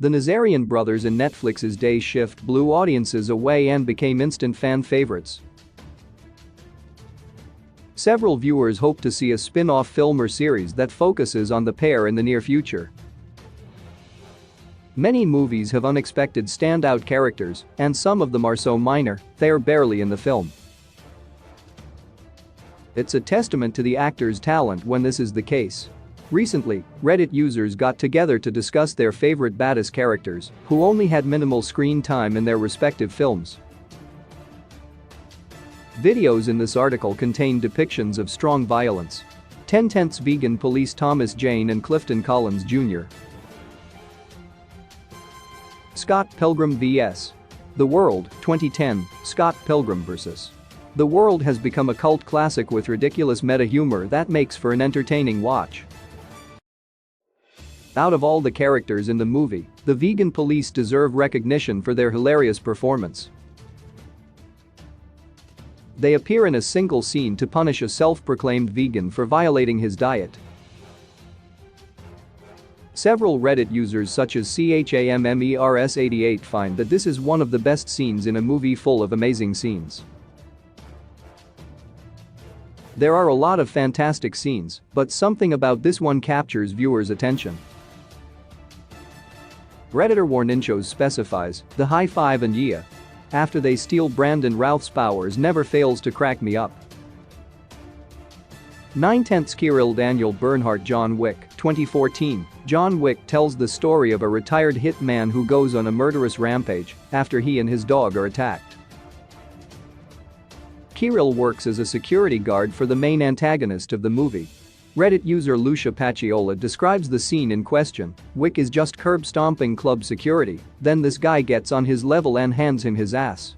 The Nazarian brothers in Netflix's Day Shift blew audiences away and became instant fan favorites. Several viewers hope to see a spin-off film or series that focuses on the pair in the near future. Many movies have unexpected standout characters, and some of them are so minor, they are barely in the film. It's a testament to the actor's talent when this is the case. Recently, Reddit users got together to discuss their favorite baddest characters who only had minimal screen time in their respective films. Videos in this article contain depictions of strong violence. 10 Vegan Police Thomas Jane and Clifton Collins Jr. Scott Pilgrim vs. The World, 2010, Scott Pilgrim vs. The World has become a cult classic with ridiculous meta-humor that makes for an entertaining watch. Out of all the characters in the movie, the vegan police deserve recognition for their hilarious performance. They appear in a single scene to punish a self-proclaimed vegan for violating his diet. Several Reddit users such as CHAMMERS88 find that this is one of the best scenes in a movie full of amazing scenes. There are a lot of fantastic scenes, but something about this one captures viewers' attention. Redditor Warninchos specifies, the high five and yeah. After they steal Brandon Routh's powers never fails to crack me up. 9/10 Kirill Daniel Bernhardt John Wick, 2014. John Wick tells the story of a retired hitman who goes on a murderous rampage after he and his dog are attacked. Kirill works as a security guard for the main antagonist of the movie. Reddit user Lucia Paciola describes the scene in question. Wick is just curb-stomping club security, then this guy gets on his level and hands him his ass.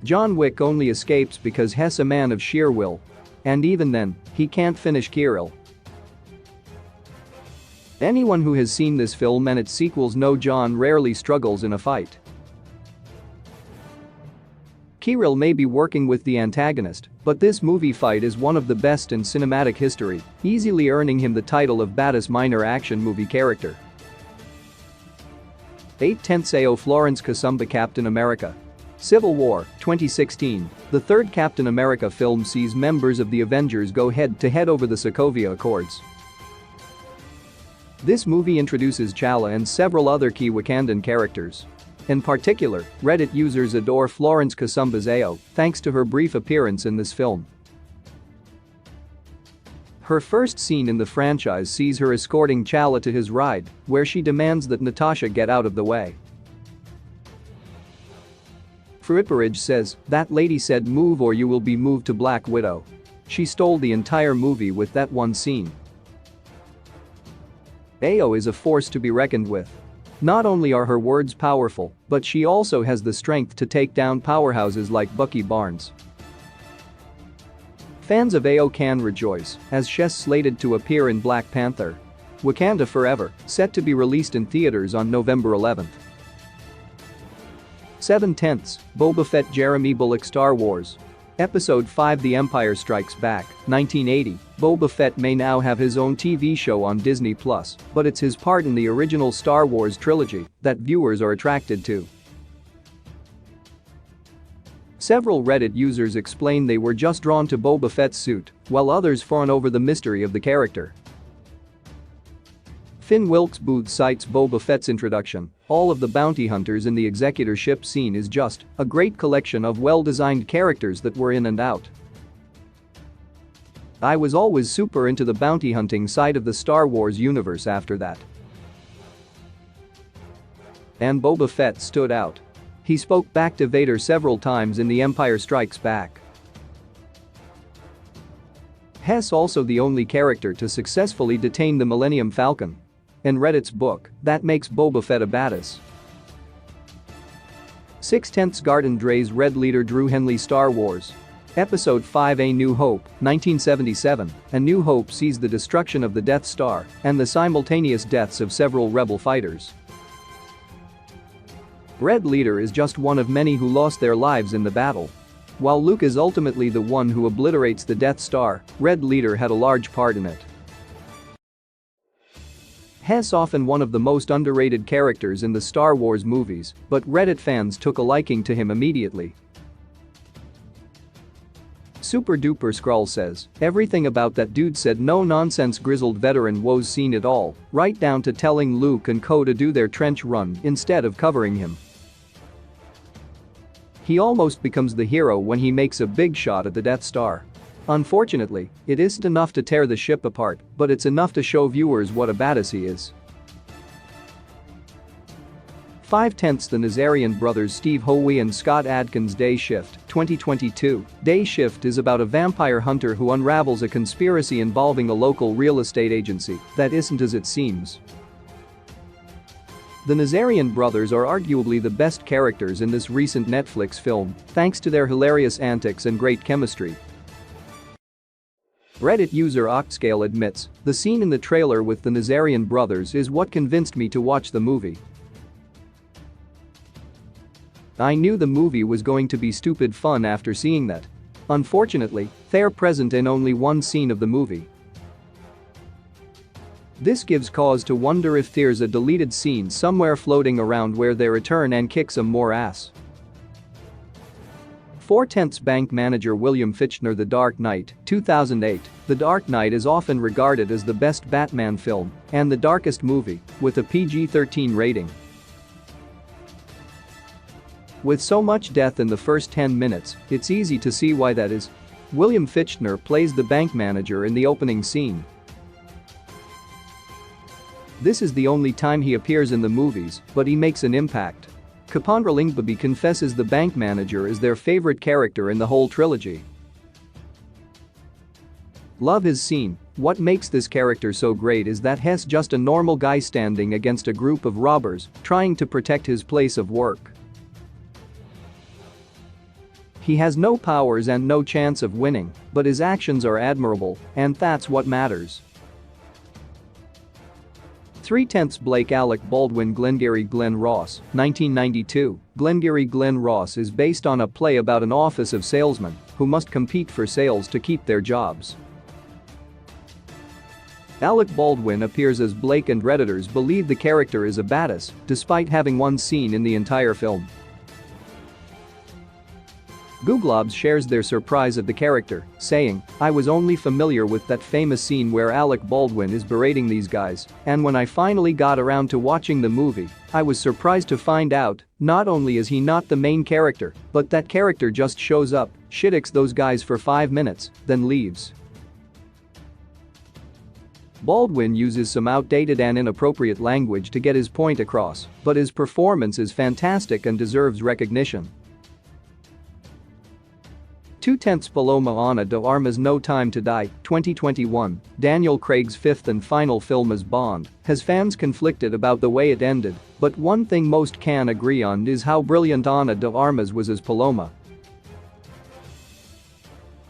John Wick only escapes because he's a man of sheer will. And even then, he can't finish Kirill. Anyone who has seen this film and its sequels know John rarely struggles in a fight. Kirill may be working with the antagonist, but this movie fight is one of the best in cinematic history, easily earning him the title of baddest minor action movie character. 8/10 AO Florence Kasumba Captain America. Civil War, 2016. The third Captain America film sees members of the Avengers go head-to-head over the Sokovia Accords. This movie introduces T'Challa and several other key Wakandan characters. In particular, Reddit users adore Florence Kasumba's AO thanks to her brief appearance in this film. Her first scene in the franchise sees her escorting T'Challa to his ride, where she demands that Natasha get out of the way. Fruitbridge says, that lady said move or you will be moved to Black Widow. She stole the entire movie with that one scene. AO is a force to be reckoned with. Not only are her words powerful, but she also has the strength to take down powerhouses like Bucky Barnes. Fans of AO can rejoice, as she's slated to appear in Black Panther. Wakanda Forever, set to be released in theaters on November 11th. 7/10 Boba Fett Jeremy Bulloch Star Wars. Episode 5 The Empire Strikes Back, 1980. Boba Fett may now have his own TV show on Disney+, but it's his part in the original Star Wars trilogy that viewers are attracted to. Several Reddit users explain they were just drawn to Boba Fett's suit, while others fawn over the mystery of the character. Finn Wilkes Booth cites Boba Fett's introduction. All of the bounty hunters in the executorship scene is just a great collection of well-designed characters that were in and out. I was always super into the bounty hunting side of the Star Wars universe after that. And Boba Fett stood out. He spoke back to Vader several times in The Empire Strikes Back. He's also the only character to successfully detain the Millennium Falcon. In Reddit's book, that makes Boba Fett a badass. 6/10 Garden Dre's Red Leader Drew Henley Star Wars. Episode 5 A New Hope, 1977. A New Hope sees the destruction of the Death Star and the simultaneous deaths of several rebel fighters. Red Leader is just one of many who lost their lives in the battle. While Luke is ultimately the one who obliterates the Death Star, Red Leader had a large part in it. Hess often one of the most underrated characters in the Star Wars movies, but Reddit fans took a liking to him immediately. Super Duper Skrull says, everything about that dude said no nonsense grizzled veteran woes seen it all, right down to telling Luke and co to do their trench run instead of covering him. He almost becomes the hero when he makes a big shot at the Death Star. Unfortunately, it isn't enough to tear the ship apart, but it's enough to show viewers what a badass he is. 5/10 The Nazarian brothers Steve Howe and Scott Adkins Day Shift, 2022. Day Shift is about a vampire hunter who unravels a conspiracy involving a local real estate agency that isn't as it seems. The Nazarian brothers are arguably the best characters in this recent Netflix film, thanks to their hilarious antics and great chemistry. Reddit user Octscale admits, the scene in the trailer with the Nazarian brothers is what convinced me to watch the movie. I knew the movie was going to be stupid fun after seeing that. Unfortunately, they're present in only one scene of the movie. This gives cause to wonder if there's a deleted scene somewhere floating around where they return and kick some more ass. 4/10 Bank manager William Fichtner The Dark Knight, 2008. The Dark Knight is often regarded as the best Batman film and the darkest movie, with a PG-13 rating. With so much death in the first 10 minutes, it's easy to see why that is. William Fichtner plays the bank manager in the opening scene. This is the only time he appears in the movies, but he makes an impact. Kapandra Lingbaby confesses the bank manager is their favorite character in the whole trilogy. Love his scene. What makes this character so great is that Hess just a normal guy standing against a group of robbers, trying to protect his place of work. He has no powers and no chance of winning, but his actions are admirable, and that's what matters. 3/10 Blake Alec Baldwin Glengarry Glen Ross, 1992. Glengarry Glen Ross is based on a play about an office of salesmen who must compete for sales to keep their jobs. Alec Baldwin appears as Blake and Redditors believe the character is a badass, despite having one scene in the entire film. Googlobs shares their surprise at the character, saying, I was only familiar with that famous scene where Alec Baldwin is berating these guys, and when I finally got around to watching the movie, I was surprised to find out, not only is he not the main character, but that character just shows up, shitticks those guys for 5 minutes, then leaves. Baldwin uses some outdated and inappropriate language to get his point across, but his performance is fantastic and deserves recognition. 2/10 Paloma Ana de Armas No Time to Die, 2021. Daniel Craig's fifth and final film as Bond has fans conflicted about the way it ended, but one thing most can agree on is how brilliant Ana de Armas was as Paloma.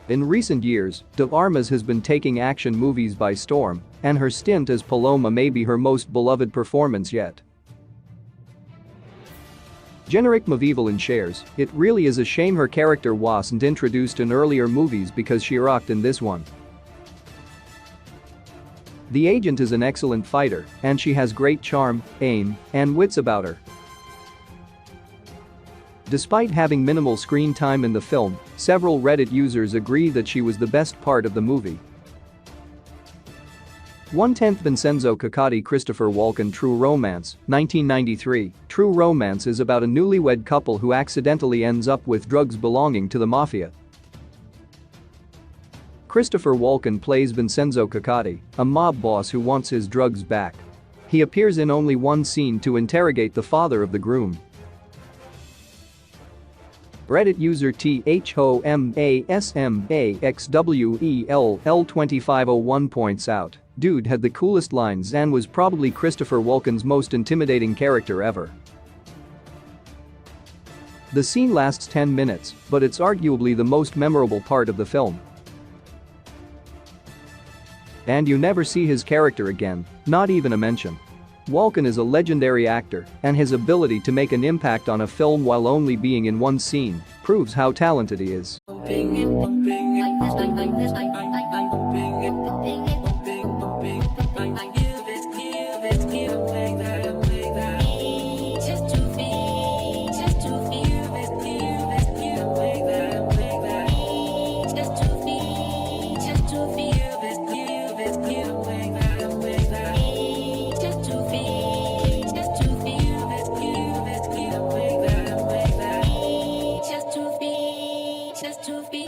In recent years, de Armas has been taking action movies by storm, and her stint as Paloma may be her most beloved performance yet. Generic Mavivalin shares, it really is a shame her character wasn't introduced in earlier movies because she rocked in this one. The agent is an excellent fighter, and she has great charm, aim, and wits about her. Despite having minimal screen time in the film, several Reddit users agree that she was the best part of the movie. 1/10 Vincenzo Cocotti Christopher Walken True Romance, 1993. True Romance is about a newlywed couple who accidentally ends up with drugs belonging to the mafia. Christopher Walken plays Vincenzo Cocotti, a mob boss who wants his drugs back. He appears in only one scene to interrogate the father of the groom. Reddit user THOMASMAXWELL2501 points out, dude had the coolest lines and was probably Christopher Walken's most intimidating character ever. The scene lasts 10 minutes, but it's arguably the most memorable part of the film. And you never see his character again, not even a mention. Walken is a legendary actor, and his ability to make an impact on a film while only being in one scene proves how talented he is. Just to feel, just to feel that you, just to feel, just to feel.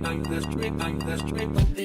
I'm the strength, I'm the strength of